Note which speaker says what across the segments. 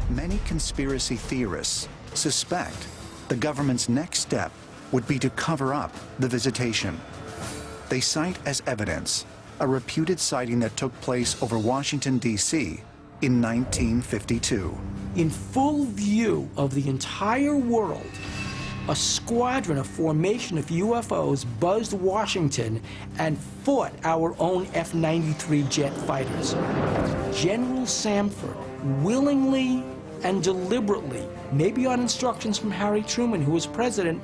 Speaker 1: Many conspiracy theorists suspect the government's next step would be to cover up the visitation. They cite as evidence a reputed sighting that took place over Washington, D.C. in 1952.
Speaker 2: In full view of the entire world, a squadron, a formation of UFOs buzzed Washington and fought our own F-93 jet fighters. General Samford willingly and deliberately, maybe on instructions from Harry Truman, who was president,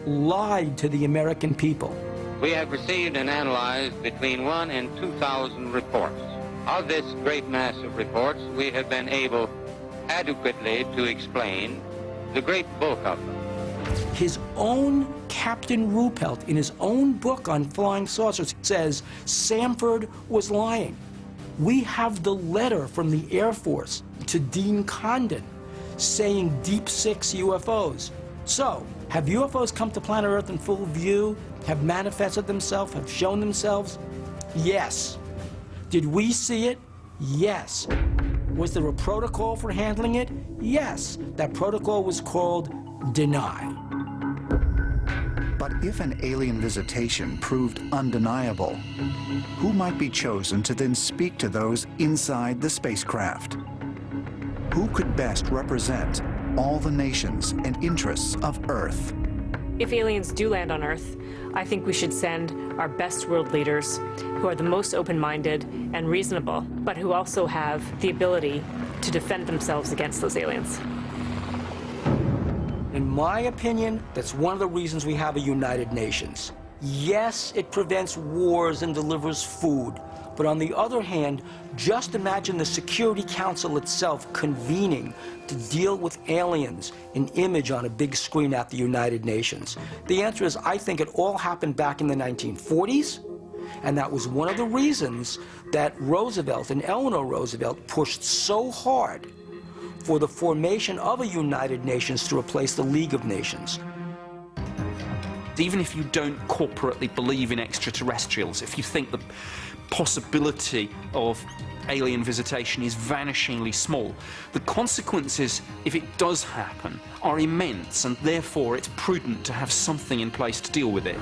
Speaker 2: lied to the American people.
Speaker 3: We have received and analyzed between 1,000 and 2,000 reports. Of this great mass of reports, we have been able adequately to explain the great bulk of them.
Speaker 2: His own Captain Ruppelt, in his own book on flying saucers, says Samford was lying. We have the letter from the Air Force to Dean Condon saying Deep Six UFOs. So, have UFOs come to planet Earth in full view, have manifested themselves, have shown themselves? Yes. Did we see it? Yes. Was there a protocol for handling it? Yes. That protocol was called deny.
Speaker 1: But if an alien visitation proved undeniable, who might be chosen to then speak to those inside the spacecraft? Who could best represent all the nations and interests of Earth?
Speaker 4: If aliens do land on Earth, I think we should send our best world leaders who are the most open-minded and reasonable, but who also have the ability to defend themselves against those aliens.
Speaker 2: In my opinion, that's one of the reasons we have a United Nations. Yes, it prevents wars and delivers food. But on the other hand, just imagine the Security Council itself convening to deal with aliens, an image on a big screen at the United Nations. The answer is, I think it all happened back in the 1940s, and that was one of the reasons that Roosevelt and Eleanor Roosevelt pushed so hard for the formation of a United Nations to replace the League of Nations.
Speaker 5: Even if you don't corporately believe in extraterrestrials, if you think the possibility of alien visitation is vanishingly small, the consequences, if it does happen, are immense, and therefore it's prudent to have something in place to deal with it.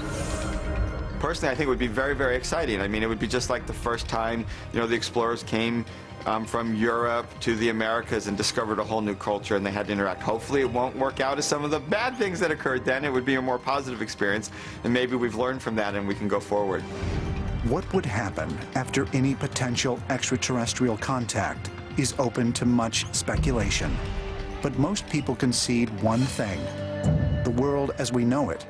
Speaker 6: Personally, I think it would be very, very exciting. I mean, it would be just like the first time, you know, the explorers came from Europe to the Americas and discovered a whole new culture, and they had to interact. Hopefully it won't work out as some of the bad things that occurred then. It would be a more positive experience, and maybe we've learned from that and we can go forward.
Speaker 1: What would happen after any potential extraterrestrial contact is open to much speculation. But most people concede one thing: the world as we know it